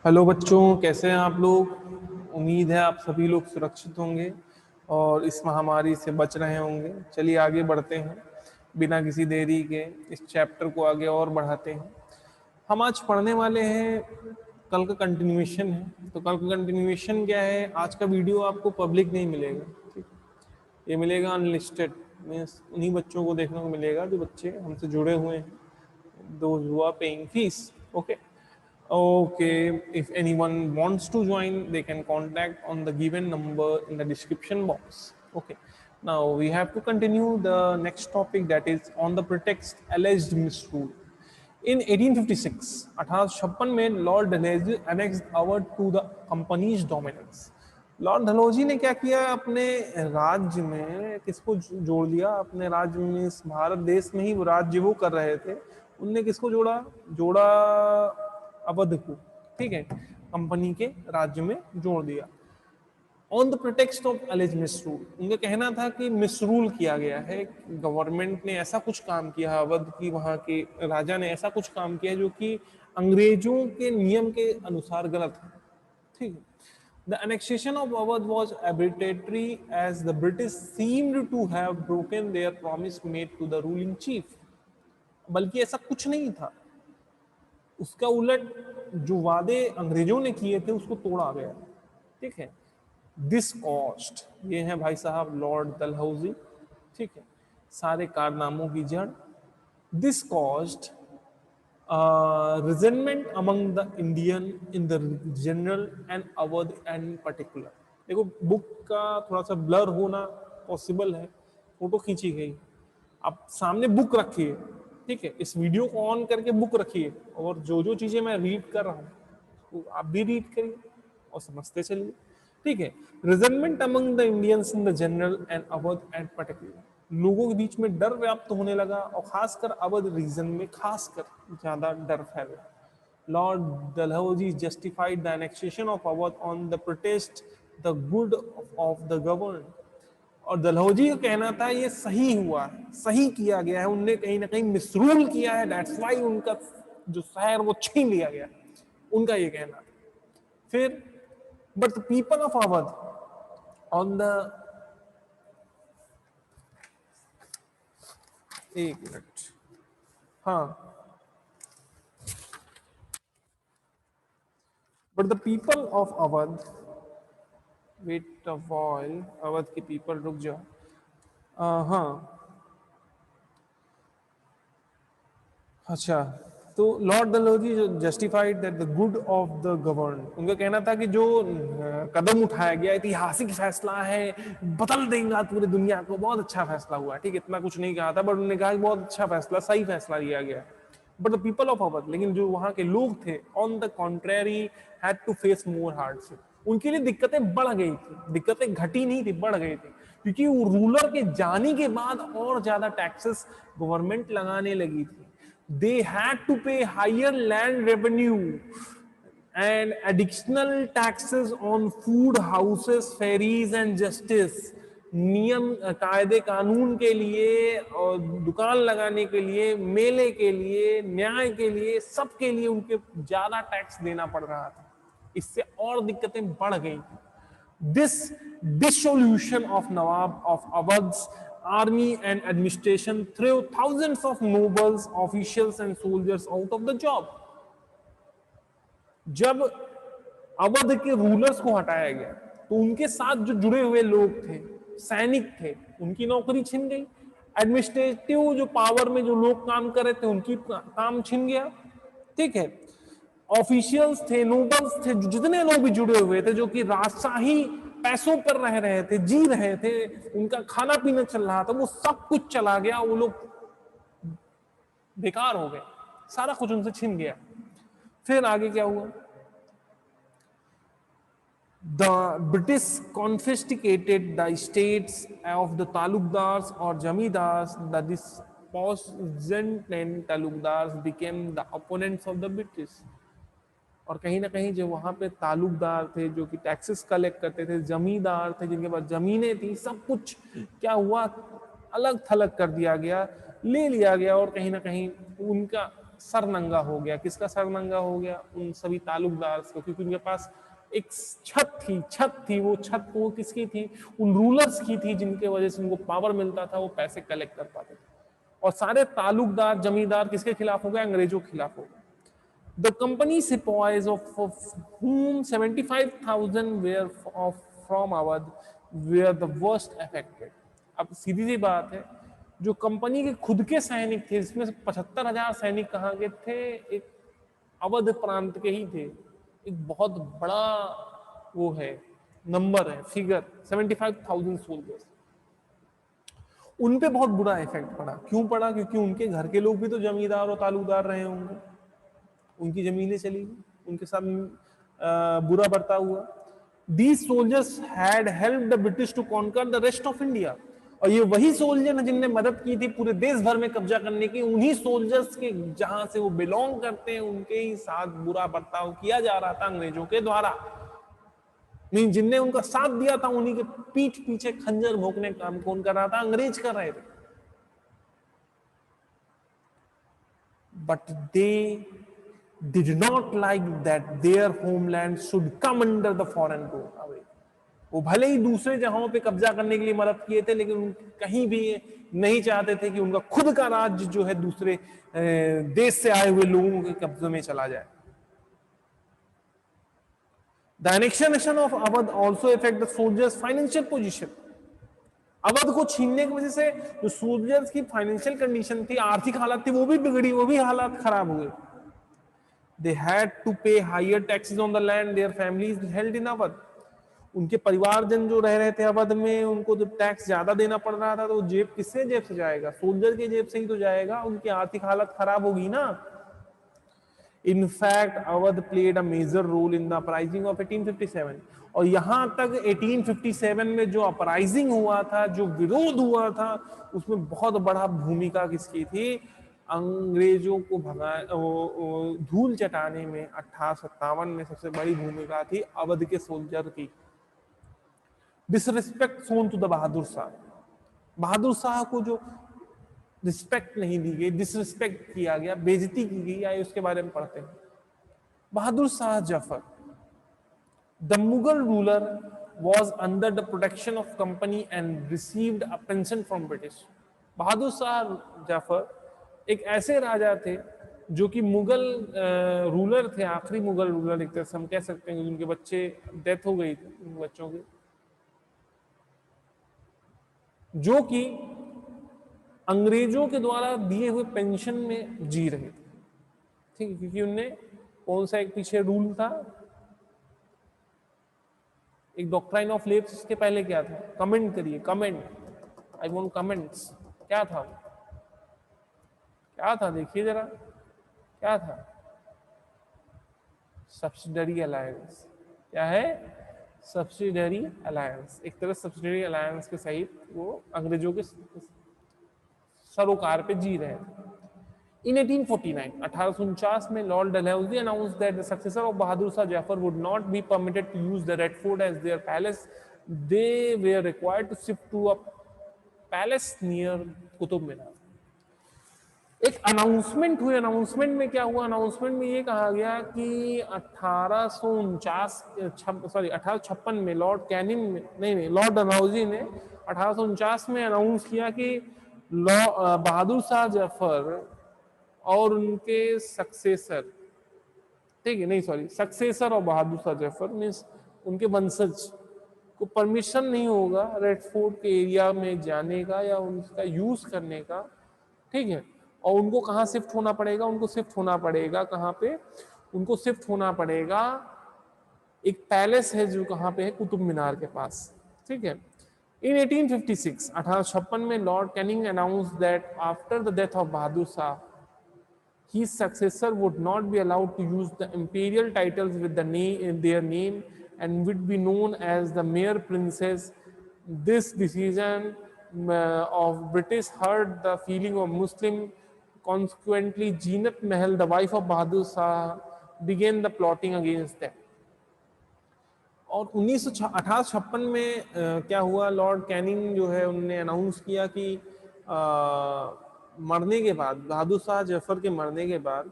Hello बच्चों, कैसे हैं आप लोग। उम्मीद है आप सभी लोग सुरक्षित होंगे और इस महामारी से बच रहे होंगे। चलिए आगे बढ़ते हैं बिना किसी देरी के, इस चैप्टर को आगे और बढ़ाते हैं। हम आज पढ़ने वाले हैं, कल का कंटिन्यूएशन है। तो कल का कंटिन्यूएशन क्या है, आज का वीडियो आपको पब्लिक नहीं मिलेगा, ठीक। ये मिलेगा अनलिस्टेड, मीन्स उन्हीं बच्चों को देखने को मिलेगा जो बच्चे हमसे जुड़े हुए हैं, those who are paying fees. Okay. Okay, if anyone wants to join, they can contact on the given number in the description box. Okay, now we have to continue the next topic, that is on the pretext alleged misrule. In 1856, 1856 में Lord Dalhousie annexed Awadh to the company's dominance. Lord Dalhousie ने क्या किया, अपने राज्य में किसको जोड़ दिया, अपने राज्य में इस भारत देश में ही वो राज्य वो कर रहे थे, उनने किसको जोड़ा अवध को, ठीक है, कंपनी के राज्य में जोड़ दिया। On the pretext of alleged misrule, उनका कहना था कि मिसरूल किया गया है, गवर्नमेंट ने ऐसा कुछ काम किया, अवध की वहां के राजा ने ऐसा कुछ काम किया जो कि अंग्रेजों के नियम के अनुसार गलत है, ठीक है। The annexation of Awadh was arbitrary as the British seemed to have broken their promise made to the ruling chief. बल्कि ऐसा कुछ नहीं था, उसका उलट जो वादे अंग्रेजों ने किए थे उसको तोड़ा गया, ठीक है। दिस कॉस्ट, ये है भाई साहब लॉर्ड डलहौजी, ठीक है, सारे कारनामों की जड़। This cost resentment among the Indian in the general and Awadh and particular। देखो बुक का थोड़ा सा ब्लर होना पॉसिबल है, फोटो खींची गई, आप सामने बुक रखिए, ठीक है, इस वीडियो को ऑन करके बुक रखिए और जो जो चीजें मैं रीड कर रहा हूँ तो आप भी रीड करिए और समझते चलिए, ठीक है। Resentment among the Indians in the general and Awadh and particular, लोगों के बीच में डर व्याप्त होने लगा और खासकर अवध रीजन में खासकर ज्यादा डर फैला। Lord Dalhousie justified the annexation of Awadh on the protest the good of the govern, और डलहौजी का कहना था ये सही हुआ है, सही किया गया है, उनने कहीं ना कहीं मिसरूल किया है, दैट्स व्हाई उनका जो शहर वो छीन लिया गया, उनका ये कहना था। फिर but the people of Awadh on the, एक मिनट, हाँ, but the people of Awadh, weight of oil, Awadh के पीपल, रुक जाओ, हाँ, अच्छा, तो Lord Dalhousie justified that the good of the govern, उनका कहना था कि जो कदम उठाया गया ऐतिहासिक फैसला है, बदल देगा पूरी दुनिया को, बहुत अच्छा फैसला हुआ, ठीक, इतना कुछ नहीं कहा था बट उन्होंने कहा कि बहुत अच्छा फैसला, सही फैसला लिया गया। But the people of Awadh, लेकिन जो वहां के लोग थे, on the contrary had to face more hardship, उनके लिए दिक्कतें बढ़ गई थी, दिक्कतें घटी नहीं थी, बढ़ गई थी, क्योंकि वो रूलर के जाने के बाद और ज्यादा टैक्सेस गवर्नमेंट लगाने लगी थी। They had to pay higher land revenue and additional taxes on food, houses, ferries and justice। नियम कायदे कानून के लिए और दुकान लगाने के लिए, मेले के लिए, न्याय के लिए, सबके लिए उनके ज्यादा टैक्स देना पड़ रहा था, इससे और दिक्कतें बढ़ गई। This dissolution of Nawab of Awadh's army and administration threw thousands of nobles, officials and soldiers out of the job। जब अवध के रूलर्स को हटाया गया तो उनके साथ जो जुड़े हुए लोग थे, सैनिक थे, उनकी नौकरी छिन गई। एडमिनिस्ट्रेटिव जो पावर में जो लोग काम कर रहे थे उनकी काम छिन गया, ठीक है। ऑफिशियल्स थे, नोबल्स थे, जितने लोग भी जुड़े हुए थे, जो कि राजशाही पैसों पर रह रहे थे, जी रहे थे, उनका खाना पीना चल रहा था, वो सब कुछ चला गया, वो लोग बेकार हो गए, सारा कुछ उनसे छिन गया। फिर आगे क्या हुआ, the British confiscated the estates of the talukdars or jamidars, that this post-Zen talukdars became the opponents of the British। और कहीं ना कहीं जो वहां पे तालुकदार थे, जो कि टैक्सेस कलेक्ट करते थे, जमींदार थे जिनके पास जमीनें थी, सब कुछ क्या हुआ, अलग थलग कर दिया गया, ले लिया गया, और कहीं ना कहीं उनका सर नंगा हो गया। किसका सर नंगा हो गया? उन सभी ताल्लुकदार को, क्योंकि उनके पास एक छत थी। वो छत वो किसकी थी? उन रूलर्स की थी, जिनके वजह से उनको पावर मिलता था, वो पैसे कलेक्ट कर पाते थे। और सारे ताल्लुकदार जमींदार किसके खिलाफ हो गए? अंग्रेजों के खिलाफ हो गए। The company sepoys of whom 75,000 were from Awadh were the worst affected. अब सीधी सी बात है, जो कंपनी के खुद के सैनिक थे, जिसमें से 75,000 सैनिक कहाँ के थे? एक अवध प्रांत के ही थे। एक बहुत बड़ा वो है, नंबर है, फिगर 75,000 सोल्जर्स। उन पे बहुत बुरा इफेक्ट पड़ा। क्यों पड़ा? क्योंकि उनके घर के लोग भी तो जमींदार और तालुकदार रहे होंगे, उनकी जमीनें चली गई, उनके साथ बुरा बर्ताव हुआ। These soldiers had helped the British to conquer the rest of India. और ये वही सोल्जर हैं जिनने मदद की थी पूरे देश भर में कब्जा करने की। उन्हीं सोल्जर्स के जहां से वो बिलोंग करते हैं, उनके ही साथ बुरा बर्ताव किया जा रहा था अंग्रेजों के द्वारा। नहीं, जिनने उनका साथ दिया था, उन्हीं के पीठ पीछे खंजर भोंकने का काम कौन कर रहा था? अंग्रेज कर रहे थे। But they did not like that their homeland should come under the foreign rule. वो भले ही दूसरे जगहों पे कब्जा करने के लिए मदद किए थे, लेकिन कहीं भी नहीं चाहते थे कि उनका खुद का राज्य जो है दूसरे देश से आए हुए लोगों के कब्जे में चला जाए। The annexation of Awadh also affect the soldiers' financial position. Awadh को छीनने की वजह से जो सोल्जर्स की फाइनेंशियल कंडीशन थी, आर्थिक हालत थी, वो भी बिगड़ी, वो भी हालात खराब हुए। They had to pay higher taxes on the land their families held in Awadh. उनके परिवारजन जो रह रहे थे अवध में, उनको जब टैक्स ज्यादा देना पड़ रहा था, तो जेब किससे जेब से जाएगा? सोल्जर के जेब से ही तो जाएगा। उनकी आर्थिक हालत खराब होगी ना। In fact, Awadh played a major role in the uprising of 1857. और यहां तक 1857 में जो अपराइजिंग हुआ था, जो विरोध हुआ था, उसमें बहुत बड़ा भूमिका किसकी थी? अंग्रेजों को भगा धूल चटाने में 1857 में सबसे बड़ी भूमिका थी अवध के सोल्जर की। Disrespect Son to the Bahadur Shah. Bahadur Shah को जो रिस्पेक्ट नहीं दी गई, डिसरिस्पेक्ट किया गया, बेइज्जती की गई, आइए उसके बारे में पढ़ते हैं। Bahadur Shah Zafar, the Mughal ruler, was under the protection of company and received a pension from British. बहादुर शाह जफर एक ऐसे राजा थे जो कि मुगल रूलर थे, आखिरी मुगल रूलर एक तरह से हम कह सकते हैं। उनके बच्चे डेथ हो गई थी, उन बच्चों की, जो कि अंग्रेजों के द्वारा दिए हुए पेंशन में जी रहे थे। ठीक है, क्योंकि उनने कौन सा एक पीछे रूल था, एक डॉक्ट्राइन ऑफ लेप्स, इसके पहले क्या था? कमेंट करिए, कमेंट, आई वांट कमेंट्स। क्या था? क्या था? देखिए जरा, क्या था? Subsidiary alliance. क्या है? Subsidiary alliance. एक तरह सब्सिडरी अलायंस के सहित वो अंग्रेजों के सरोकार पे जी रहे थे। In 1849, 1849 में Lord Dalhousie announced that the successor of Bahadur Shah Jafar would not be permitted to use the Red Fort as their palace. They were required to shift to a palace near Qutub Minar. एक announcement हुई। Announcement में क्या हुआ? Announcement में ये कहा गया कि 1856 में लॉर्ड कैनिंग में, नहीं, लॉर्ड डलहौजी ने 1849 में अनाउंस किया कि बहादुर शाह जफर और उनके सक्सेसर, ठीक है, नहीं सॉरी, सक्सेसर और बहादुर शाह जफर मीन्स उनके वंशज को परमिशन नहीं होगा रेड फोर्ट के एरिया में जाने का या उनका यूज करने का। ठीक है, और उनको कहाँ शिफ्ट होना पड़ेगा? उनको शिफ्ट होना पड़ेगा कहाँ पे? उनको शिफ्ट होना पड़ेगा एक पैलेस है जो कहाँ पे है? कुतुब मीनार के पास। ठीक है। In 1856, 1856 में Lord Canning announce that after the death of Bahadur Shah, his successor would not be allowed to use the imperial titles with the name, their name, and would be known as the mere princes. This decision of British hurt the feeling of Muslim. Consequently, Jeenat Mahal, the wife of Bahadur Shah, began the plotting against them. और 1856 में क्या हुआ? Lord Canning जो है उन्होंने announce किया कि मरने के बाद, बहादुर शाह जफर के मरने के बाद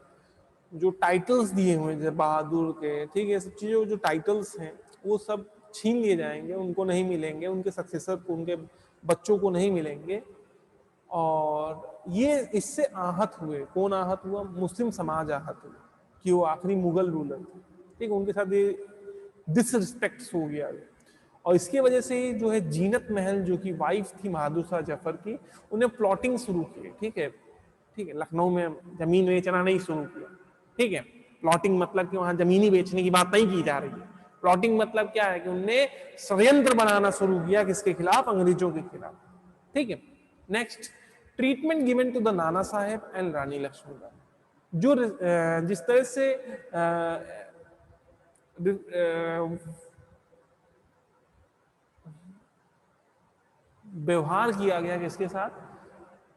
जो टाइटल्स दिए हुए हैं जैसे बहादुर के, ठीक है, सब चीज़ों जो टाइटल्स हैं वो सब छीन लिए जाएंगे, उनको नहीं मिलेंगे, उनके सक्सेसर को, उनके बच्चों को नहीं मिलेंगे। और ये इससे आहत हुए, कौन आहत हुआ? मुस्लिम समाज आहत हुआ कि वो आखिरी मुगल रूलर थे, ठीक है, उनके साथ ये डिसरिस्पेक्ट हो गया। और इसकी वजह से जो है जीनत महल जो कि वाइफ थी बहादुर शाह जफर की, उन्हें प्लॉटिंग शुरू की, ठीक है, ठीक है, लखनऊ में जमीन बेचना नहीं शुरू किया, ठीक है। प्लॉटिंग मतलब कि वहां जमीनी बेचने की बात नहीं की जा रही है। प्लॉटिंग मतलब क्या है कि उनने षड्यंत्र बनाना शुरू किया, किसके खिलाफ? अंग्रेजों के खिलाफ, ठीक है। Next, treatment given to the Nana Sahib and रानी लक्ष्मीबाई। जो जिस तरह से व्यवहार किया गया किसके साथ?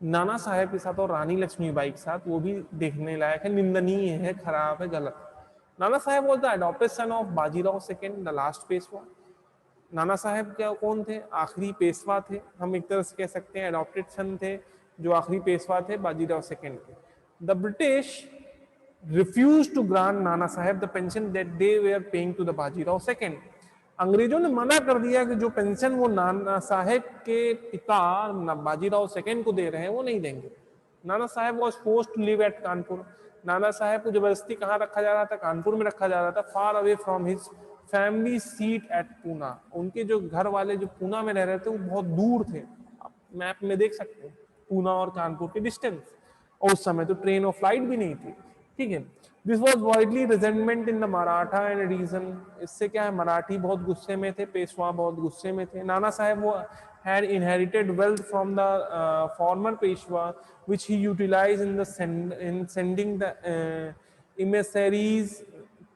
नाना साहेब के साथ और रानी लक्ष्मीबाई के साथ, वो भी देखने लायक है, निंदनीय है, खराब है, गलत। Nana Sahib was the adopted son of Bajirao second, the last Peshwa. Nana Sahib क्या कौन थे? आखिरी पेशवा थे, हम एक तरह से कह सकते हैं अडॉप्टेड सन थे, जो आखिरी पेशवा थे बाजीराव सेकेंड के। The British refuse to grant Nana Sahib the pension that they were paying to the Bajirao second. अंग्रेजों ने मना कर दिया कि जो पेंशन वो नाना साहेब के पिता बाजीराव सेकेंड को दे रहे हैं वो नहीं देंगे। Nana Sahib was forced to live at Kanpur. Nana Sahib को जबरदस्ती कहाँ रखा जा रहा था? कानपुर में रखा जा रहा था, far away from his family seat at Poona. उनके जो घर वाले जो पूना में रह रहे थे वो बहुत दूर थे, आप मैप में देख सकते हैं पूना और कानपुर के डिस्टेंस। और उस समय तो ट्रेन और फ्लाइट भी नहीं थी, ठीक है। This was widely resentment in the Maratha and region. इससे क्या है, मराठी बहुत गुस्से में थे, पेशवा बहुत गुस्से में थे। नाना साहेब वो had inherited wealth from the former Peshwa, which he utilized in sending the emissaries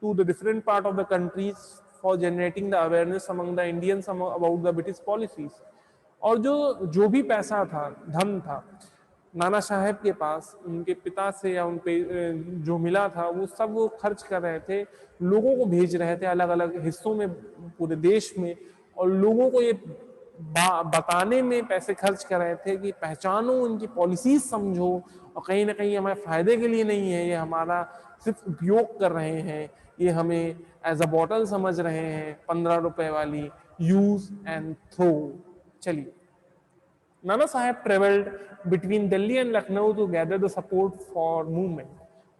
to the different part of the countries for generating the awareness among the Indians about the British policies. और जो भी पैसा था, धन था नाना साहेब के पास, उनके पिता से या उन पे जो मिला था, वो सब वो खर्च कर रहे थे, लोगों को भेज रहे थे अलग अलग हिस्सों में पूरे देश में, और लोगों को ये बताने में पैसे खर्च कर रहे थे कि पहचानो, उनकी पॉलिसीज समझो, और कहीं ना कहीं हमारे फायदे के लिए नहीं है, ये हमारा सिर्फ उपयोग कर रहे हैं, ये हमें एज अ बॉटल समझ रहे हैं 15 रुपए वाली, यूज एंड थ्रो। चलिए, Nana Sahib traveled between Delhi and Lucknow to gather the support for movement.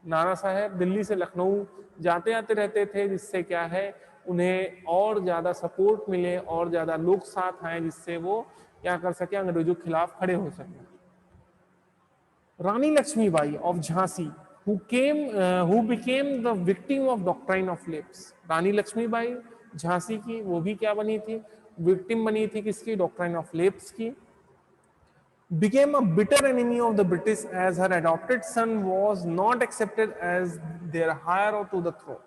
Nana Saheb Delhi से लखनऊ जाते आते रहते थे, जिससे क्या है उन्हें और ज्यादा सपोर्ट मिले, और ज्यादा लोग साथ आए, जिससे वो क्या कर सके, अंग्रेजों के खिलाफ खड़े हो सके। Rani Lakshmibai of Jhansi who became the victim of doctrine of lapse. Rani Lakshmibai Jhansi की, वो भी क्या बनी थी? विक्टिम बनी थी किसकी? डॉक्ट्राइन ऑफ लेप्स की। Became a bitter enemy of the British as her adopted son was not accepted as their heir to the throne.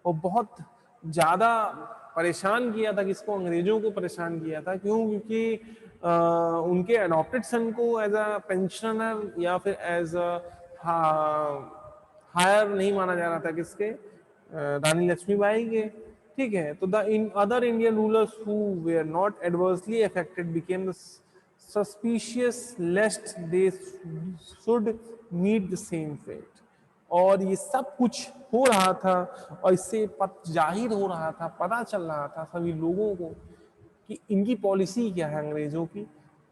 और बहुत ज्यादा परेशान किया था किसको? अंग्रेजों को परेशान किया था। क्यों? क्योंकि उनके अडॉप्टेड सन को एज अ पेंशनर या फिर एज अ हायर नहीं माना जा रहा था किसके? रानी लक्ष्मीबाई के, ठीक है। तो the other Indian rulers who were not adversely affected became the suspicious lest they should meet the same fate. और ये सब कुछ हो रहा था, और इससे जाहिर हो रहा था, पता चल रहा था सभी लोगों को कि इनकी पॉलिसी क्या है अंग्रेजों की,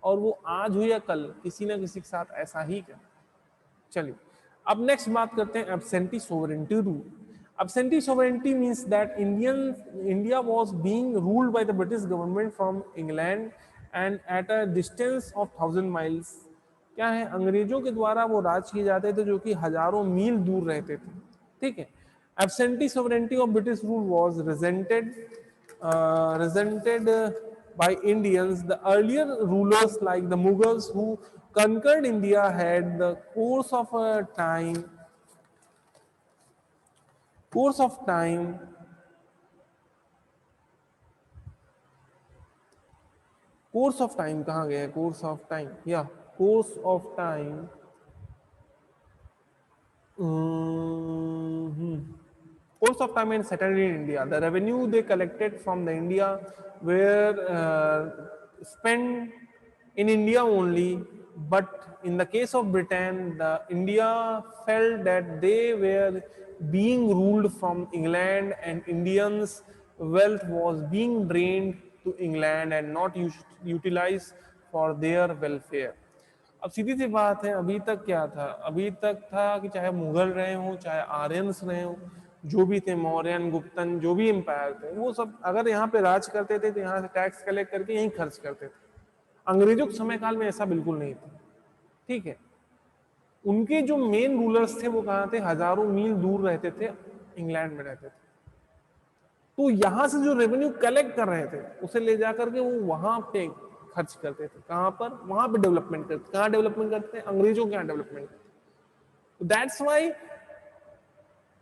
और वो आज हो या कल किसी ना किसी के साथ ऐसा ही कर। चलिए, अब नेक्स्ट बात करते हैं absentee sovereignty rule. Absentee sovereignty means that India was being ruled by the British government from England and at a distance of 1000 miles. क्या है? अंग्रेजों के द्वारा वो राज किए जाते थे जो कि हजारों मील दूर रहते थे, ठीक है। Absentee sovereignty of British rule was resented by Indians. The earlier rulers like the Mughals who conquered India had the course of time course of time कहाँ गया? कोर्स ऑफ टाइम, या course of time course of time and settled in India. The revenue they collected from the India were spent in India only, but in the case of Britain, India felt that they were being ruled from England, and Indians' wealth was being drained to England and not utilized for their welfare. अब सीधी सी बात है, अभी तक क्या था, अभी तक था कि चाहे मुगल रहे हों, चाहे आर्यंस रहे हों, जो भी थे, मौर्यन, गुप्तन, जो भी एम्पायर थे, वो सब अगर यहाँ पे राज करते थे तो यहाँ से टैक्स कलेक्ट करके यहीं खर्च करते थे। अंग्रेजों के समय काल में ऐसा बिल्कुल नहीं था, ठीक है। उनके जो मेन रूलर्स थे वो कहाँ थे, हजारों मील दूर रहते थे, इंग्लैंड में रहते थे। तो यहां से जो रेवेन्यू कलेक्ट कर रहे थे उसे ले जाकर के वो वहां पे खर्च करते थे। कहां पर? वहां पे डेवलपमेंट करते। कहां डेवलपमेंट करते हैं? अंग्रेजों के यहाँ डेवलपमेंट करते। दैट्स वाई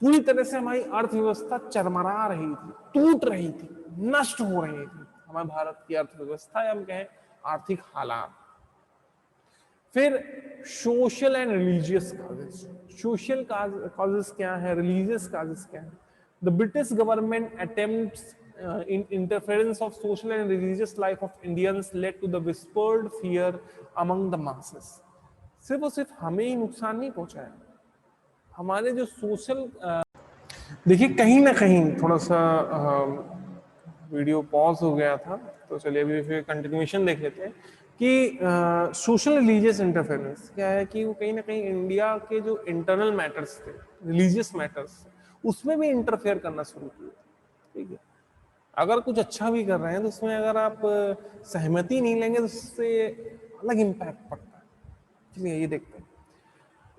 पूरी तरह से हमारी अर्थव्यवस्था चरमरा रही थी, टूट रही थी, नष्ट हो रही थी हमारे भारत की अर्थव्यवस्था, या हम कहें आर्थिक हालात। फिर social and religious causes. Social causes क्या है, रिलीजियस काजेस क्या है? The British government attempts in interference of social and religious life of Indians led to the whispered fear among the masses. सिर्फ और सिर्फ हमें ही नुकसान नहीं पहुंचाया, हमारे जो सोशल, देखिए कहीं ना कहीं थोड़ा सा वीडियो पॉज हो गया था, तो चलिए अभी फिर कंटिन्यूएशन देख लेते हैं कि सोशल रिलीजियस इंटरफेरेंस क्या है कि वो कहीं ना कहीं इंडिया के जो इंटरनल मैटर्स थे, रिलीजियस मैटर्स, उसमें भी इंटरफेयर करना शुरू किया, ठीक है। अगर कुछ अच्छा भी कर रहे हैं तो उसमें अगर आप सहमति नहीं लेंगे तो उससे अलग इम्पैक्ट पड़ता है। चलिए ये देखते हैं।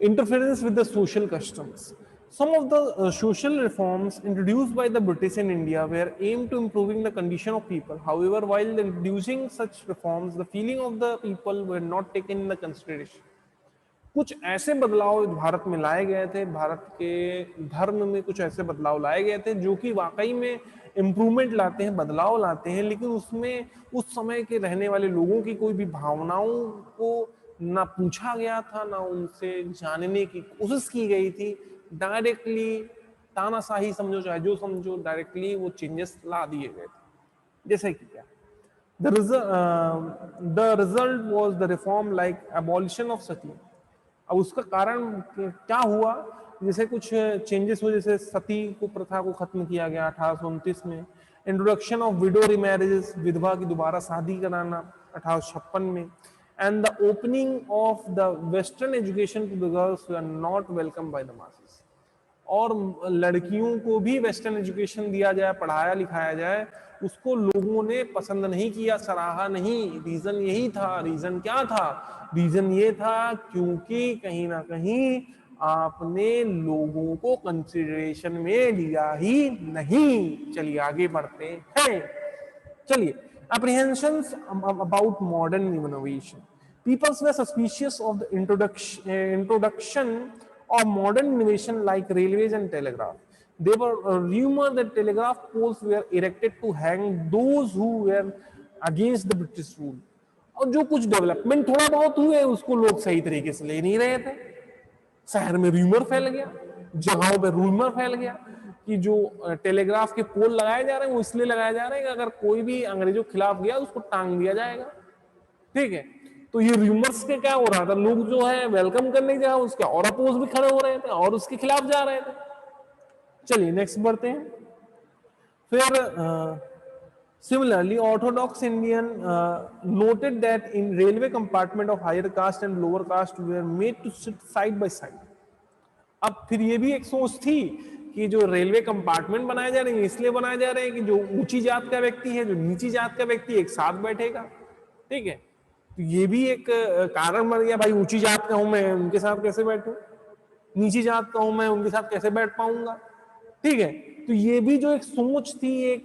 Interference with the social customs. Some of the social reforms introduced by the British in India were aimed to improving the condition of people. However, while introducing such reforms, the feeling of the people were not taken in the consideration. कुछ ऐसे बदलाव भारत में लाए गए थे, भारत के धर्म में कुछ ऐसे बदलाव लाए गए थे जो कि वाकई में इम्प्रूवमेंट लाते हैं, बदलाव लाते हैं, लेकिन उसमें उस समय के रहने वाले लोगों की कोई भी भावनाओं को ना पूछा गया था, ना उनसे जानने की कोशिश की गई थी। डायरेक्टली तानाशाही समझो चाहे जो समझो, डायरेक्टली वो चेंजेस ला दिए गए थे। जैसे कि क्या, the result was the reform like abolition of sati. अब उसका कारण क्या हुआ? जैसे कुछ चेंजेस हुए, जैसे सती को प्रथा को खत्म किया गया 1829 में, इंट्रोडक्शन ऑफ विडो रिमैरेजेस, विधवा की दोबारा शादी कराना 1856 में, and the opening of the western education to the girls who are not welcome by the masses. और लड़कियों को भी वेस्टर्न एजुकेशन दिया जाए, पढ़ाया लिखाया जाए, उसको लोगों ने पसंद नहीं किया, सराहा नहीं। रीजन यही था। रीजन क्या था? रीजन ये था क्योंकि कहीं ना कहीं आपने लोगों को कंसिडरेशन में लिया ही नहीं। चलिए आगे बढ़ते हैं। चलिए, apprehensions about modern innovation. People were suspicious of the introduction of modern innovation like railways and telegraph. There were rumors that telegraph poles were erected to hang those who were against the British rule. और जो कुछ development थोड़ा बहुत हुए उसको लोग सही तरीके से ले नहीं रहे थे। शहर में रूमर फैल गया, जगहों पे रूमर फैल गया कि जो टेलीग्राफ के पोल लगाए जा रहे हैं वो इसलिए लगाए जा रहे हैं कि अगर कोई भी अंग्रेजों के खिलाफ गया उसको टांग दिया जाएगा, ठीक है। तो ये रूमर्स के क्या हो रहा था, लोग जो है वेलकम करने जा उसके और अपोज भी खड़े हो रहे थे और उसके खिलाफ जा रहे थे। चलिए नेक्स्ट बढ़ते हैं। फिर similarly, Orthodox Indian noted that in railway compartment of higher caste and lower caste were made to sit side by side. अब फिर ये भी एक सोच थी कि जो रेलवे कंपार्टमेंट बनाए जा रहे हैं इसलिए बनाए जा रहे हैं कि जो ऊंची जात का व्यक्ति है, जो नीची जात का व्यक्ति एक साथ बैठेगा, ठीक है। तो ये भी एक कारण बन गया, भाई ऊंची जात का हूं मैं, उनके साथ कैसे बैठूं, नीची जात का हूं मैं, उनके साथ कैसे बैठ पाऊंगा, ठीक है। तो ये भी जो एक सोच थी, एक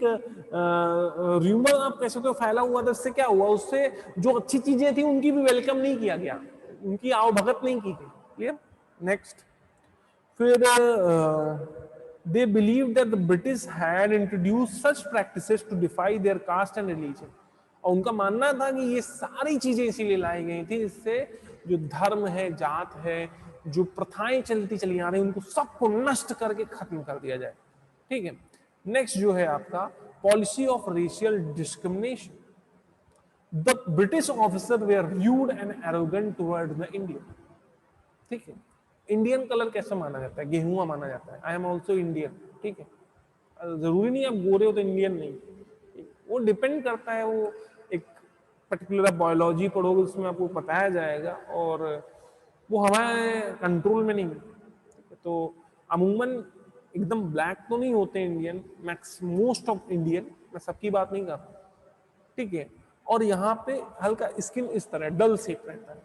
र्यूमर आप कैसे तो फैला हुआ था, उससे क्या हुआ, उससे जो अच्छी चीजें थी उनकी भी वेलकम नहीं किया गया, उनकी आवभगत नहीं की गई। क्लियर? नेक्स्ट। फिर they believed that the British had introduced such practices to defy their caste and religion. और उनका मानना था कि ये सारी चीजें इसीलिए लाई गई थी इससे जो धर्म है, जात है, जो प्रथाएं चलती चली आ रही उनको सबको नष्ट करके खत्म कर दिया जाए, ठीक है। नेक्स्ट जो है आपका policy of racial discrimination. The British officer वे are rude and arrogant toward the Indian. ठीक है, इंडियन कलर कैसा माना जाता है? गेहुआ माना जाता है। I am also Indian. ठीक है, जरूरी नहीं आप गोरे हो तो इंडियन नहीं, वो डिपेंड करता है। वो एक पर्टिकुलर बायोलॉजी पढ़ोगे उसमें आपको बताया जाएगा, और वो हमारे कंट्रोल में नहीं है। तो अमूमन एकदम ब्लैक तो नहीं होते Indian, max most of Indian, मैं सबकी बात नहीं कर रहा। ठीक है, और यहाँ पे हल्का स्किन इस तरह डल शेप रहता है।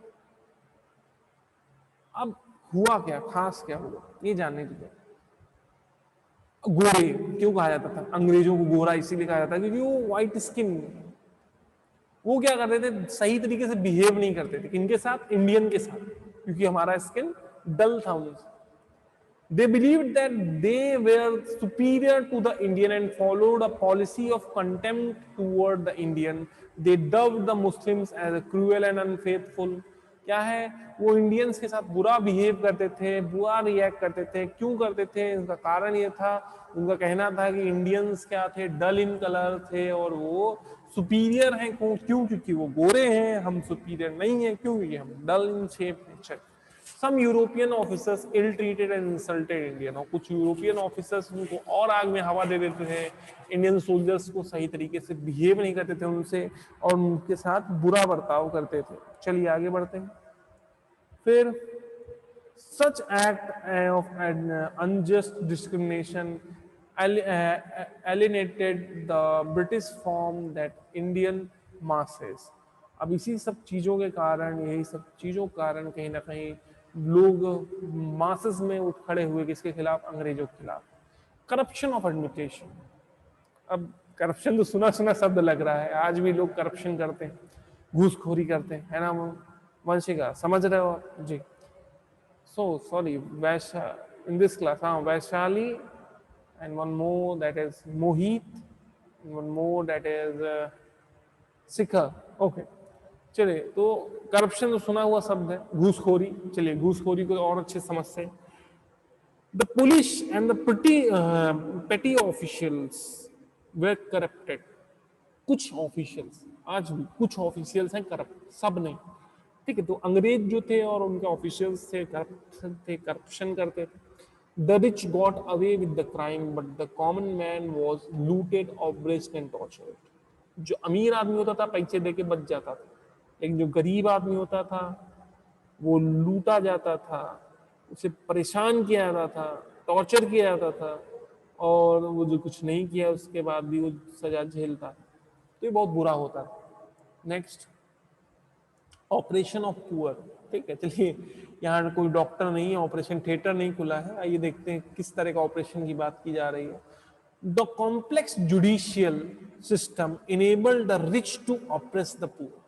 अब हुआ क्या, खास क्या हुआ ये जानने की जरूरत। गोरे क्यों कहा जाता था? अंग्रेजों को गोरा इसीलिए कहा जाता है क्योंकि वो व्हाइट स्किन, वो क्या करते थे, सही तरीके से बिहेव नहीं करते थे। किनके साथ? इंडियन के साथ, क्योंकि हमारा स्किन डल था उनसे। They believed that they were superior to the Indian and followed a policy of contempt toward the Indian. They dubbed the Muslims as cruel and unfaithful. क्या है, वो इंडियंस के साथ बुरा बिहेव करते थे, बुरा रिएक्ट करते थे। क्यों करते थे? इसका कारण ये था, उनका कहना था कि इंडियंस क्या थे, डल इन कलर थे और वो सुपीरियर हैं। क्यों? क्योंकि वो गोरे हैं, हम सुपीरियर नहीं है। क्यों? क्योंकि हम डल इन शेप हैं। Some European officers ill-treated and insulted Indian, और कुछ यूरोपियन ऑफिसर्स उनको और आग में हवा दे देते थे। इंडियन सोल्जर्स को सही तरीके से बिहेव नहीं करते थे उनसे, और उनके साथ बुरा बर्ताव करते थे। चलिए आगे बढ़ते हैं। फिर such act of unjust discrimination alienated the British from that Indian masses। अब इसी सब चीजों के कारण, यही सब चीजों के कारण कहीं ना कहीं लोग मासेस में उठ खड़े हुए, किसके खिलाफ? अंग्रेजों के खिलाफ। Corruption of administration. अब करप्शन तो सुना सुना शब्द लग रहा है, आज भी लोग करप्शन करते हैं, घूसखोरी करते हैं, है ना वंशिका? समझ रहे हो जी? So sorry, in this class, Vaishali, and one more that is Mohit, and one more that is Sikha. Okay. चलिए, तो करप्शन तो सुना हुआ शब्द है, घूसखोरी। चलिए घूसखोरी को और अच्छे समझते हैं। The police and the petty officials were corrupted। कुछ ऑफिशियल्स, आज भी कुछ ऑफिशियल्स हैं करप्ट, सब नहीं। ठीक है, तो अंग्रेज जो थे और उनके ऑफिशियल्स थे, करप्शन करते थे। The rich got away with the crime but the common man was looted, oppressed and tortured. जो अमीर आदमी होता था पैसे देके बच जाता था, लेकिन जो गरीब आदमी होता था वो लूटा जाता था, उसे परेशान किया जाता था, टॉर्चर किया जाता था, और वो जो कुछ नहीं किया उसके बाद भी वो सजा झेलता। तो ये बहुत बुरा होता है। Next, operation of poor. ठीक है, चलिए यहाँ कोई डॉक्टर नहीं है, ऑपरेशन थिएटर नहीं खुला है, आइए देखते हैं किस तरह का ऑपरेशन की बात की जा रही है। The complex judicial system enabled the rich to oppress the poor.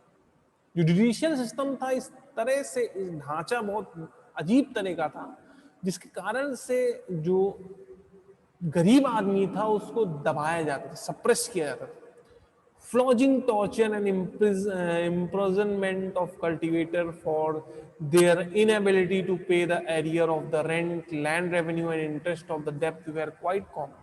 जो जुडिशियल सिस्टम था, इस तरह से, इस ढांचा बहुत अजीब तरह का था, जिसके कारण से जो गरीब आदमी था उसको दबाया जाता था, सप्रेस किया जाता था। Flogging, torture and imprisonment of cultivator for their inability to pay the arrear of the rent, land revenue and interest of the debt were quite common।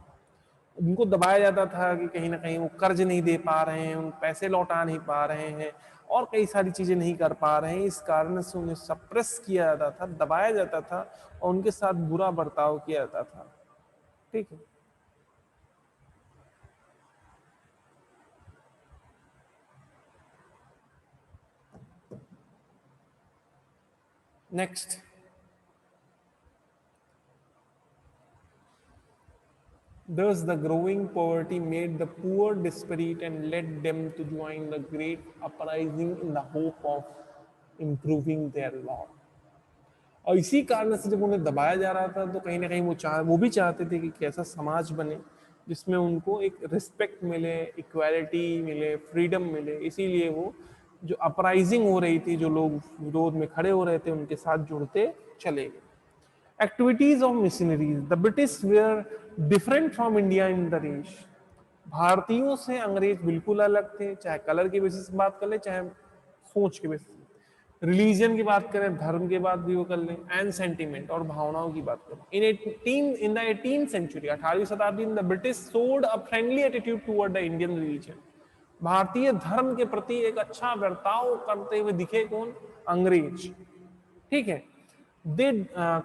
उनको दबाया जाता था कि कहीं ना कहीं वो कर्ज नहीं दे पा रहे हैं, उन पैसे लौटा नहीं पा रहे हैं, और कई सारी चीजें नहीं कर पा रहे हैं। इस कारण से उन्हें सप्रेस किया जाता था, दबाया जाता था, और उनके साथ बुरा बर्ताव किया जाता था। ठीक है, next, thus the growing poverty made the poor desperate and led them to join the great uprising in the hope of improving their lot। और इसी कारण से जब उन्हें दबाया जा रहा था तो कहीं ना कहीं वो भी चाहते थे कि कैसा समाज बने जिसमें उनको एक रिस्पेक्ट मिले, इक्वालिटी मिले, फ्रीडम मिले। इसीलिए वो जो अपराइजिंग हो रही थी, जो लोग विरोध में खड़े हो रहे थे, उनके साथ जुड़ते चले गए। Activities of missionaries. The British were different from India in the race. भारतीयों से अंग्रेज बिल्कुल अलग थे, चाहे कलर की बेसिस बात कर ले, चाहे सोच के बेसिस, रिलीजन की बात करें, धर्म के बात भी वो कर लें, एंड सेंटीमेंट और भावनाओं की बात करें। इन द 18th सेंचुरी, 18वीं शताब्दी, the British showed a friendly attitude toward the Indian religion. भारतीय धर्म के प्रति एक अच्छा बर्ताव करते हुए दिखे कौन? अंग्रेज। ठीक है, दे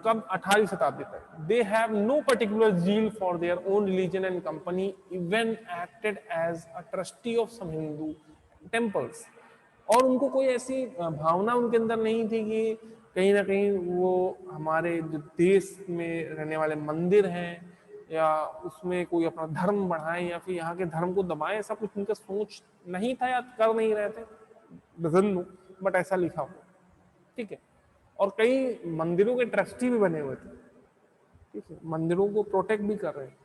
कब? 18वीं शताब्दी तक। They have no particular zeal for their own religion and company, even acted as a trustee of some Hindu temples. और उनको कोई ऐसी भावना उनके अंदर नहीं थी कि कहीं ना कहीं वो हमारे जो देश में रहने वाले मंदिर हैं या उसमें कोई अपना धर्म बढ़ाए या फिर यहाँ के धर्म को दबाए, ऐसा कुछ उनका सोच नहीं था या कर नहीं रहे थे, डजंट नो, बट ऐसा लिखा हुआ। ठीक है, और कई मंदिरों के ट्रस्टी भी बने हुए थे। ठीक है, मंदिरों को प्रोटेक्ट भी कर रहे हैं।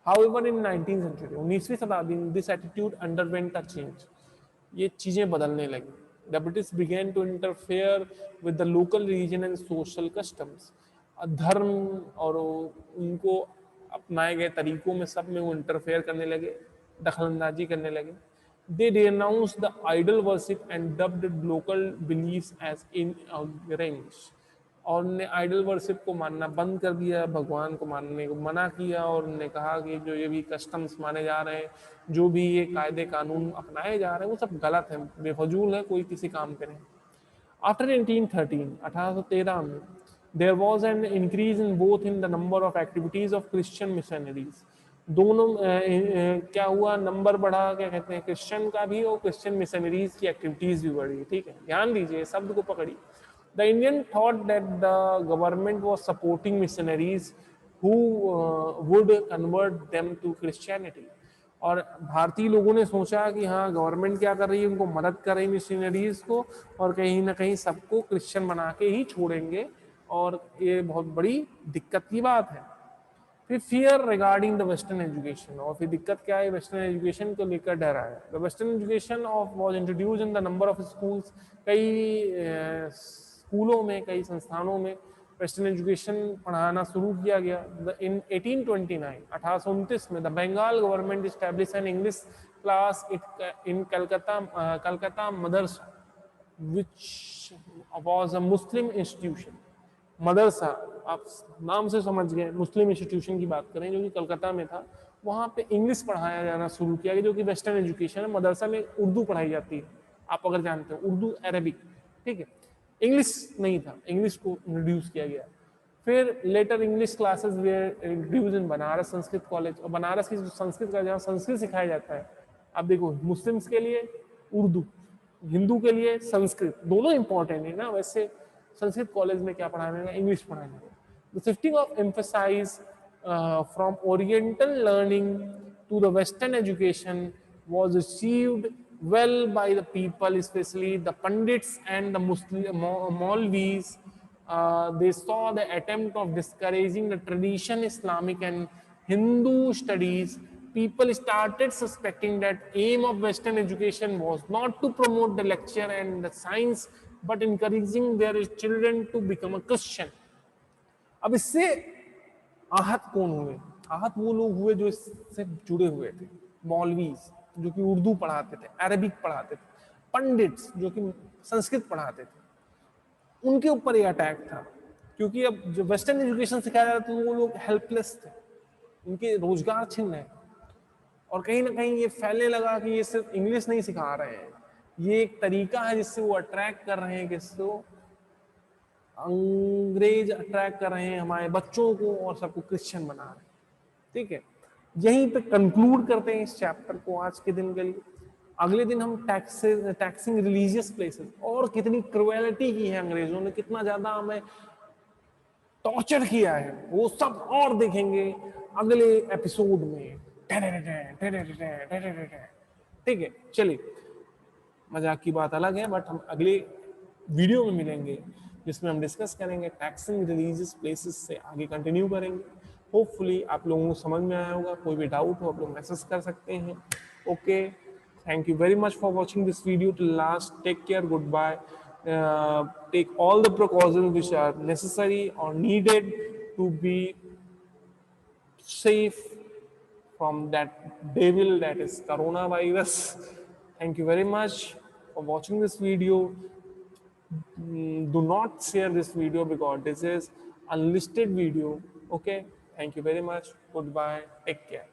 However, in 19th century, 19वीं शताब्दी में this attitude underwent a change. ये चीजें बदलने लगी। The British began to interfere with the local religion and social customs. धर्म और उनको अपनाए गए तरीकों में सब में वो इंटरफेयर करने लगे, दखलंदाजी करने लगे। They denounced the idol worship and dubbed local beliefs as incoherent. और उन्होंने आइडल वर्शिप को मानना बंद कर दिया, भगवान को मानने को मना किया, और उन्होंने कहा कि जो ये भी कस्टम्स माने जा रहे हैं, जो भी ये कायदे कानून अपनाए जा रहे हैं, वो सब गलत है, बेफजूल है, कोई किसी काम करे। आफ्टर 1813, 1813 में there was an increase in both in the number of activities of Christian missionaries. दोनों क्या हुआ, नंबर बढ़ा, क्या कहते हैं, क्रिश्चियन का भी और क्रिश्चियन मिशनरीज की एक्टिविटीज भी बढ़ी। ठीक है, ध्यान दीजिए, शब्द को पकड़िए। The Indian thought that the government was supporting missionaries who would convert them to Christianity. और भारतीय लोगों ने सोचा कि हाँ, गवर्नमेंट क्या कर रही है, उनको मदद कर रही है मिशनरीज को, और कहीं ना कहीं सबको क्रिश्चियन बना के ही छोड़ेंगे, और ये बहुत बड़ी दिक्कत की बात है। फिर fear regarding the western education, और फिर दिक्कत क्या है, वेस्टर्न एजुकेशन को लेकर डर आया। The western education of was introduced in the number of schools. कई स्कूलों में, कई संस्थानों में वेस्टर्न एजुकेशन पढ़ाना शुरू किया गया। इन 1829, 1829 में the Bengal government establish an English class in Calcutta madrasa which was a Muslim institution. मदरसा, आप नाम से समझ गए, मुस्लिम इंस्टीट्यूशन की बात करें जो कि कलकत्ता में था। वहाँ पे इंग्लिश पढ़ाया जाना शुरू किया गया, जो कि वेस्टर्न एजुकेशन है। मदरसा में उर्दू पढ़ाई जाती है, आप अगर जानते हो, उर्दू, अरबिक। ठीक है, इंग्लिश नहीं था, इंग्लिश को इंट्रोड्यूस किया गया। फिर later English classes were introduce in Banaras Sanskrit college. और बनारस की जो संस्कृत का, जहाँ संस्कृत सिखाया जाता है, आप देखो, मुस्लिम्स के लिए उर्दू, हिंदू के लिए संस्कृत, दोनों इंपॉर्टेंट है ना। वैसे संस्कृत कॉलेज में क्या पढ़ाने, इंग्लिश पढ़ाने। The shifting of emphasise from oriental learning to the Western education was received well by the people, especially the Pandits and the Muslim Maulvis. They saw the attempt of discouraging the tradition Islamic and Hindu studies. People started suspecting that aim of Western education was not to promote the lecture and the science, but encouraging their children to become a Christian. अब इससे आहत कौन हुए? आहत वो लोग हुए जो इससे जुड़े हुए थे। मौलवीज जो कि उर्दू पढ़ाते थे, अरबिक पढ़ाते थे, पंडित्स जो कि संस्कृत पढ़ाते थे, उनके ऊपर ये अटैक था। क्योंकि अब जो वेस्टर्न एजुकेशन सिखाया जा रहा था, वो लोग हेल्पलेस थे, उनके रोजगार छिन रहे। और कहीं ना कहीं ये फैलने लगा कि ये सिर्फ इंग्लिश नहीं सिखा रहे हैं, ये एक तरीका है जिससे वो अट्रैक्ट कर रहे हैं, किसको? अंग्रेज अट्रैक्ट कर रहे हैं हमारे बच्चों को और सबको क्रिश्चियन बना रहे हैं। ठीक है, यहीं पे कंक्लूड करते हैं इस चैप्टर को आज के दिन के लिए। अगले दिन हम टैक्सिंग रिलीजियस प्लेसेस, और कितनी क्रुएलिटी की है अंग्रेजों ने, कितना ज्यादा हमें टॉर्चर किया है, वो सब और देखेंगे अगले एपिसोड में। ठीक है, चलिए, मजाक की बात अलग है, बट हम अगले वीडियो में मिलेंगे जिसमें हम डिस्कस करेंगे टैक्सिंग रिलीजियस प्लेसेस से आगे कंटिन्यू करेंगे। होपफुली आप लोगों को समझ में आया होगा। कोई भी डाउट हो आप लोग मैसेज कर सकते हैं। Okay, thank you very much for watching this video till last. Take care, good bye. Take all the precautions which are necessary or needed to be safe from that devil that is coronavirus. Thank you very much for watching this video. Do not share this video because this is unlisted video. Okay, thank you very much. Goodbye, take care.